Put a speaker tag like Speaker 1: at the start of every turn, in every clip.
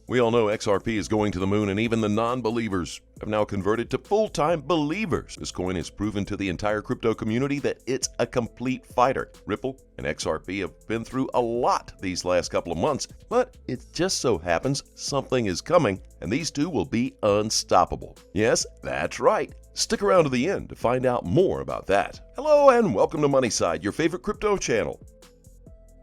Speaker 1: We all know XRP is going to the moon, and even the non-believers have now converted to full-time believers. This coin has proven to the entire crypto community that it's a complete fighter. Ripple and XRP have been through a lot these last couple of months, but it just so happens something is coming, and these two will be unstoppable. Yes, that's right. Stick around to the end to find out more about that. Hello and welcome to Moneyside, your favorite crypto channel.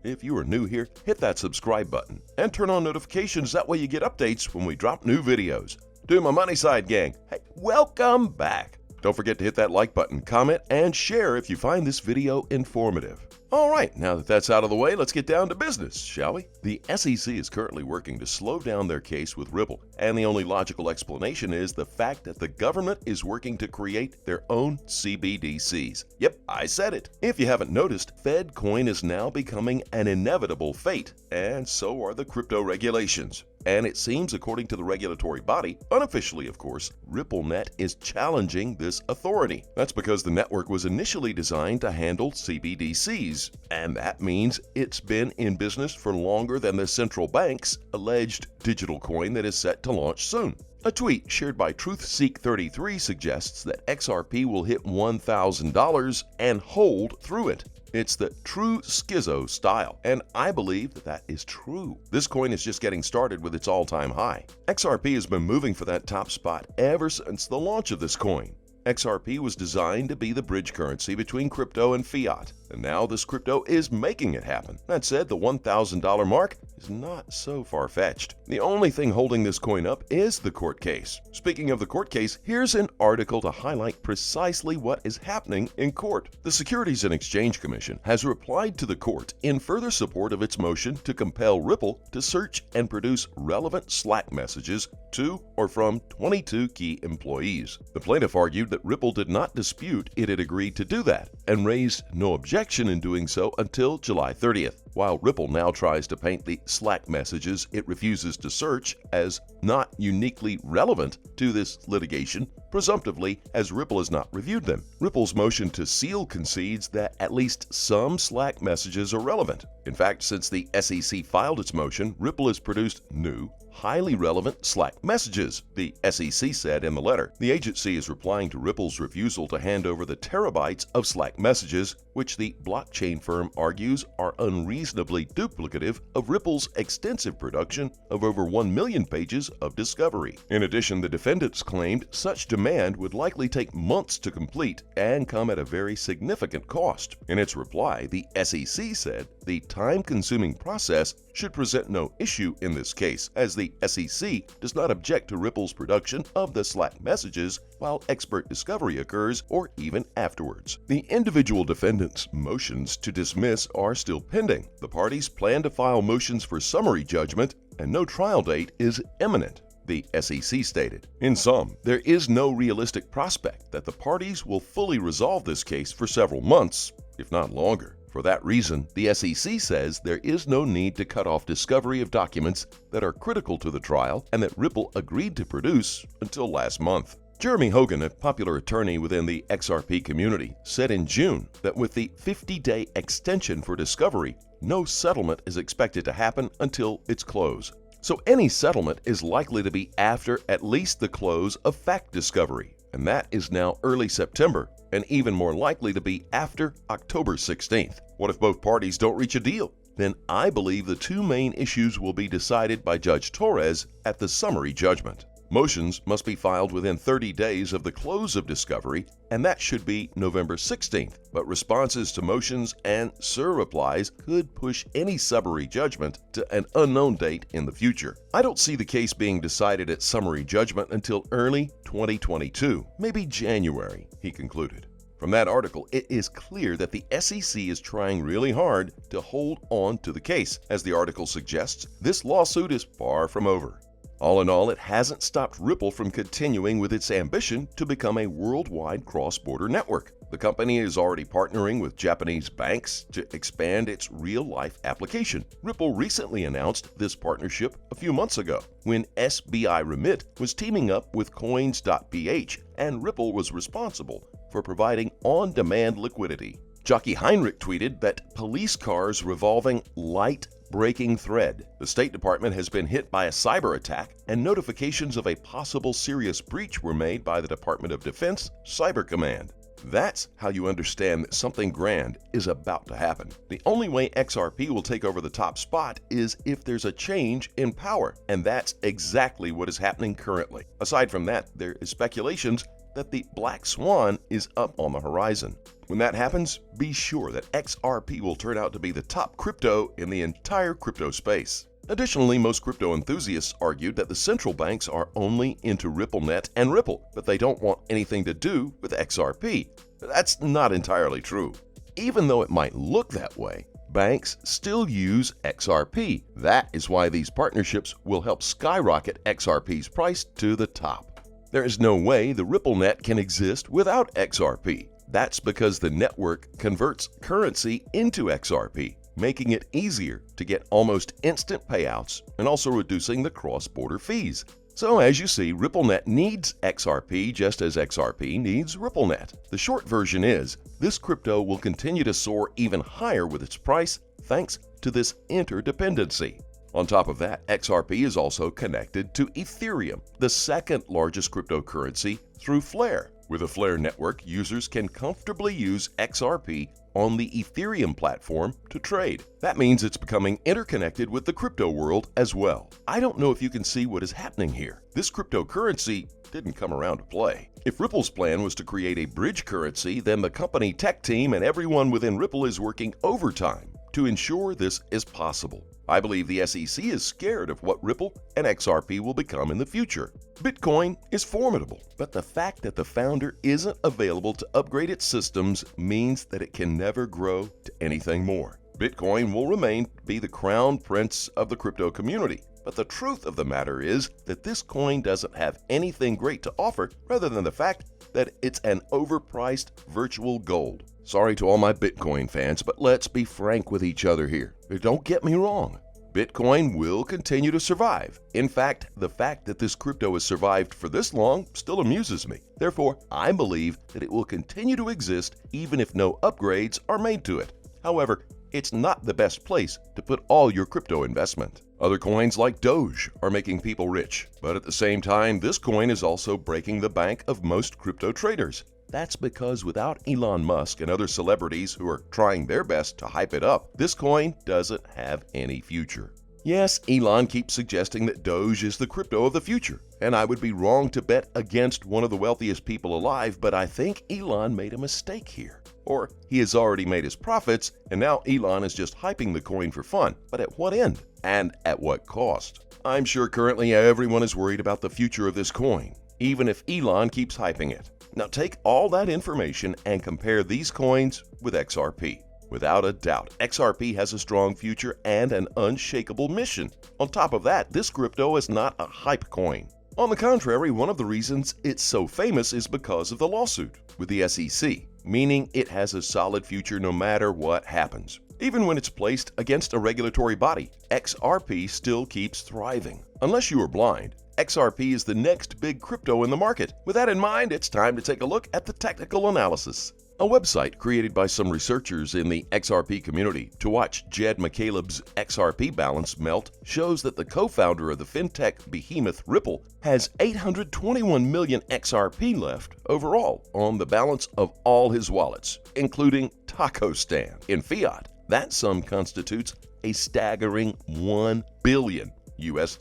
Speaker 1: If you are new here, hit that subscribe button and turn on notifications. That way you get updates when we drop new videos. To my Moneyside gang, hey, welcome back. Don't forget to hit that like button, comment, and share if you find this video informative. All right, now that that's out of the way, let's get down to business, shall we? The SEC is currently working to slow down their case with Ripple, and the only logical explanation is the fact that the government is working to create their own CBDCs. Yep, I said it. If you haven't noticed, Fed coin is now becoming an inevitable fate, and so are the crypto regulations. And it seems, according to the regulatory body, unofficially of course, RippleNet is challenging this authority. That's because the network was initially designed to handle CBDCs, and that means it's been in business for longer than the central bank's alleged digital coin that is set to launch soon. A tweet shared by TruthSeek33 suggests that XRP will hit $1,000 and hold through it. It's the true schizo style, and I believe that is true. This coin is just getting started with its all-time high. XRP has been moving for that top spot ever since the launch of this coin. XRP was designed to be the bridge currency between crypto and fiat, and now this crypto is making it happen. That said, the $1,000 mark is not so far-fetched. The only thing holding this coin up is the court case. Speaking of the court case, here's an article to highlight precisely what is happening in court. The Securities and Exchange Commission has replied to the court in further support of its motion to compel Ripple to search and produce relevant Slack messages to or from 22 key employees. The plaintiff argued that Ripple did not dispute it had agreed to do that and raised no objection in doing so until July 30th. While Ripple now tries to paint the Slack messages it refuses to search as not uniquely relevant to this litigation, presumptively as Ripple has not reviewed them. Ripple's motion to seal concedes that at least some Slack messages are relevant. In fact, since the SEC filed its motion, Ripple has produced new, highly relevant Slack messages, the SEC said in the letter. The agency is replying to Ripple's refusal to hand over the terabytes of Slack messages, which the blockchain firm argues are unreasonably duplicative of Ripple's extensive production of over 1 million pages of discovery. In addition, the defendants claimed such demand would likely take months to complete and come at a very significant cost. In its reply, the SEC said the time-consuming process should present no issue in this case, as the SEC does not object to Ripple's production of the Slack messages while expert discovery occurs or even afterwards. The individual defendants' motions to dismiss are still pending. The parties plan to file motions for summary judgment, and no trial date is imminent, the SEC stated. In sum, there is no realistic prospect that the parties will fully resolve this case for several months, if not longer. For that reason, the SEC says there is no need to cut off discovery of documents that are critical to the trial and that Ripple agreed to produce until last month. Jeremy Hogan, a popular attorney within the XRP community, said in June that with the 50-day extension for discovery, no settlement is expected to happen until its close. So any settlement is likely to be after at least the close of fact discovery, and that is now early September, and even more likely to be after October 16th. What if both parties don't reach a deal? Then I believe the two main issues will be decided by Judge Torres at the summary judgment. Motions must be filed within 30 days of the close of discovery, and that should be November 16th. But responses to motions and SIR replies could push any summary judgment to an unknown date in the future. I don't see the case being decided at summary judgment until early 2022, maybe January, he concluded. From that article, it is clear that the SEC is trying really hard to hold on to the case. As the article suggests, this lawsuit is far from over. All in all, it hasn't stopped Ripple from continuing with its ambition to become a worldwide cross-border network. The company is already partnering with Japanese banks to expand its real-life application. Ripple recently announced this partnership a few months ago when SBI Remit was teaming up with Coins.ph, and Ripple was responsible for providing on-demand liquidity. Jockey Heinrich tweeted that police cars revolving light breaking thread. The State Department has been hit by a cyber attack, and notifications of a possible serious breach were made by the Department of Defense Cyber Command. That's how you understand that something grand is about to happen. The only way XRP will take over the top spot is if there's a change in power, and that's exactly what is happening currently. Aside from that, there is speculations that the black swan is up on the horizon. When that happens, be sure that XRP will turn out to be the top crypto in the entire crypto space. Additionally, most crypto enthusiasts argued that the central banks are only into RippleNet and Ripple, but they don't want anything to do with XRP. That's not entirely true. Even though it might look that way, banks still use XRP. That is why these partnerships will help skyrocket XRP's price to the top. There is no way the RippleNet can exist without XRP. That's because the network converts currency into XRP, making it easier to get almost instant payouts and also reducing the cross-border fees. So as you see, RippleNet needs XRP just as XRP needs RippleNet. The short version is, this crypto will continue to soar even higher with its price thanks to this interdependency. On top of that, XRP is also connected to Ethereum, the second largest cryptocurrency, through Flare. With a Flare network, users can comfortably use XRP on the Ethereum platform to trade. That means it's becoming interconnected with the crypto world as well. I don't know if you can see what is happening here. This cryptocurrency didn't come around to play. If Ripple's plan was to create a bridge currency, then the company tech team and everyone within Ripple is working overtime to ensure this is possible. I believe the SEC is scared of what Ripple and XRP will become in the future. Bitcoin is formidable, but the fact that the founder isn't available to upgrade its systems means that it can never grow to anything more. Bitcoin will remain to be the crown prince of the crypto community, but the truth of the matter is that this coin doesn't have anything great to offer rather than the fact that it's an overpriced virtual gold. Sorry to all my Bitcoin fans, but let's be frank with each other here. Don't get me wrong. Bitcoin will continue to survive. In fact, the fact that this crypto has survived for this long still amuses me. Therefore, I believe that it will continue to exist even if no upgrades are made to it. However, it's not the best place to put all your crypto investment. Other coins like Doge are making people rich, but at the same time, this coin is also breaking the bank of most crypto traders. That's because without Elon Musk and other celebrities who are trying their best to hype it up, this coin doesn't have any future. Yes, Elon keeps suggesting that Doge is the crypto of the future, and I would be wrong to bet against one of the wealthiest people alive, but I think Elon made a mistake here. Or he has already made his profits, and now Elon is just hyping the coin for fun. But at what end? And at what cost? I'm sure currently everyone is worried about the future of this coin, even if Elon keeps hyping it. Now take all that information and compare these coins with XRP. Without a doubt, XRP has a strong future and an unshakable mission. On top of that, this crypto is not a hype coin. On the contrary, one of the reasons it's so famous is because of the lawsuit with the SEC, meaning it has a solid future no matter what happens. Even when it's placed against a regulatory body, XRP still keeps thriving. Unless you are blind, XRP is the next big crypto in the market. With that in mind, it's time to take a look at the technical analysis. A website created by some researchers in the XRP community to watch Jed McCaleb's XRP balance melt shows that the co-founder of the fintech behemoth Ripple has 821 million XRP left overall on the balance of all his wallets, including Taco Stand. In fiat, that sum constitutes a staggering $1 billion US.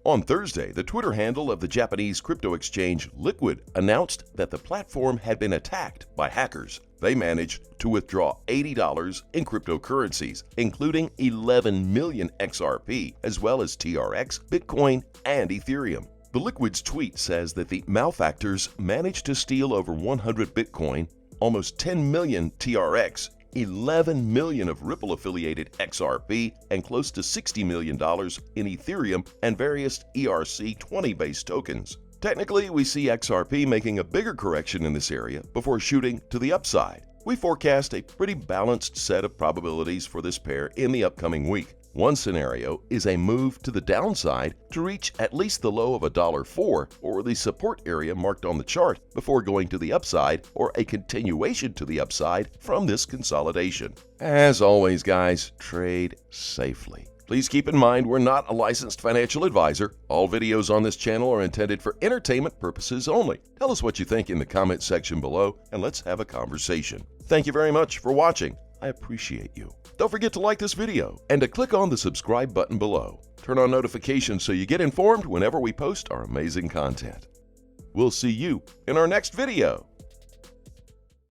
Speaker 1: On Thursday, the Twitter handle of the Japanese crypto exchange Liquid announced that the platform had been attacked by hackers. They managed to withdraw $80 in cryptocurrencies, including 11 million XRP, as well as TRX, Bitcoin, and Ethereum. The Liquid's tweet says that the malefactors managed to steal over 100 Bitcoin, almost 10 million TRX, 11 million of Ripple-affiliated XRP, and close to $60 million in Ethereum and various ERC-20-based tokens. Technically, we see XRP making a bigger correction in this area before shooting to the upside. We forecast a pretty balanced set of probabilities for this pair in the upcoming week. One scenario is a move to the downside to reach at least the low of $1.04 or the support area marked on the chart before going to the upside, or a continuation to the upside from this consolidation. As always, guys, trade safely. Please keep in mind we're not a licensed financial advisor. All videos on this channel are intended for entertainment purposes only. Tell us what you think in the comment section below, and let's have a conversation. Thank you very much for watching. I appreciate you. Don't forget to like this video and to click on the subscribe button below. Turn on notifications so you get informed whenever we post our amazing content. We'll see you in our next video.